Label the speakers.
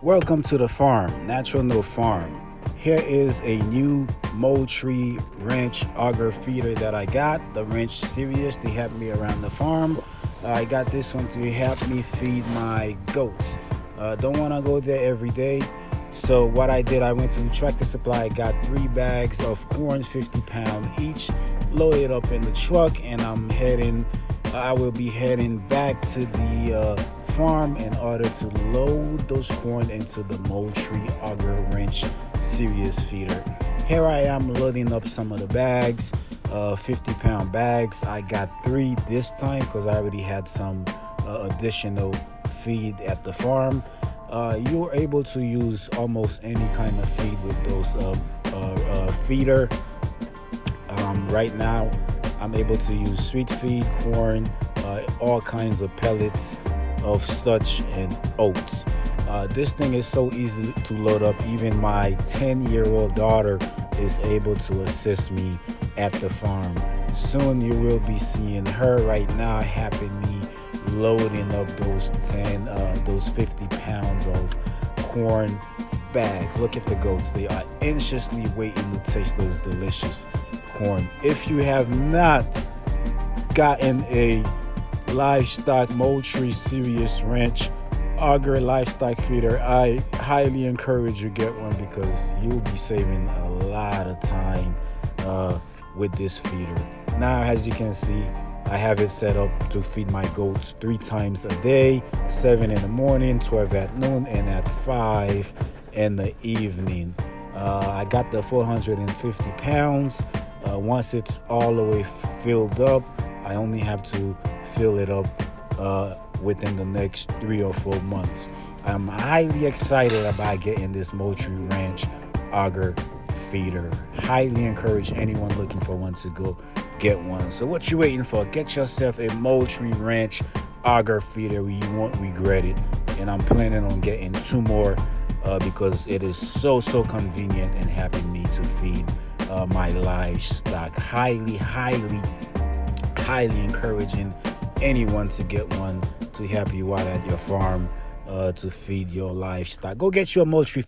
Speaker 1: Welcome to the farm, Natural No Farm. Here is a new Moultrie Ranch Auger feeder that I got. The Ranch Series to help me around the farm. I got this one to help me feed my goats. Don't want to go there every day. So what I did, I went to Tractor Supply, got 3 bags of corn, 50-pound each, loaded up in the truck, and I will be heading back to the farm in order to load those corn into the Moultrie Auger Ranch Series feeder. Here I am loading up some of the bags, 50-pound bags. I got 3 this time because I already had some additional feed at the farm. You're able to use almost any kind of feed with those feeder. Right now I'm able to use sweet feed, corn, all kinds of pellets of such, and oats. This thing is so easy to load up. Even my 10-year-old daughter is able to assist me at the farm. Soon you will be seeing her right now helping me loading up those 50 pounds of corn bags. Look at the goats. They are anxiously waiting to taste those delicious corn. If you have not gotten a livestock Moultrie Series Ranch Auger livestock feeder, I highly encourage you get one because you'll be saving a lot of time with this feeder. Now, as you can see, I have it set up to feed my goats 3 times a day, 7 in the morning, 12 at noon, and at 5 in the evening. I got the 450 pounds. Once it's all the way filled up, I only have to fill it up within the next 3 or 4 months. I'm highly excited about getting this Moultrie Ranch Auger feeder. Highly encourage anyone looking for one to go get one. So what you waiting for? Get yourself a Moultrie Ranch Auger feeder. You won't regret it. And I'm planning on getting 2 more because it is so convenient and helping me to feed my livestock. Highly encouraging anyone to get one to help you out at your farm to feed your livestock. Go get your Moultrie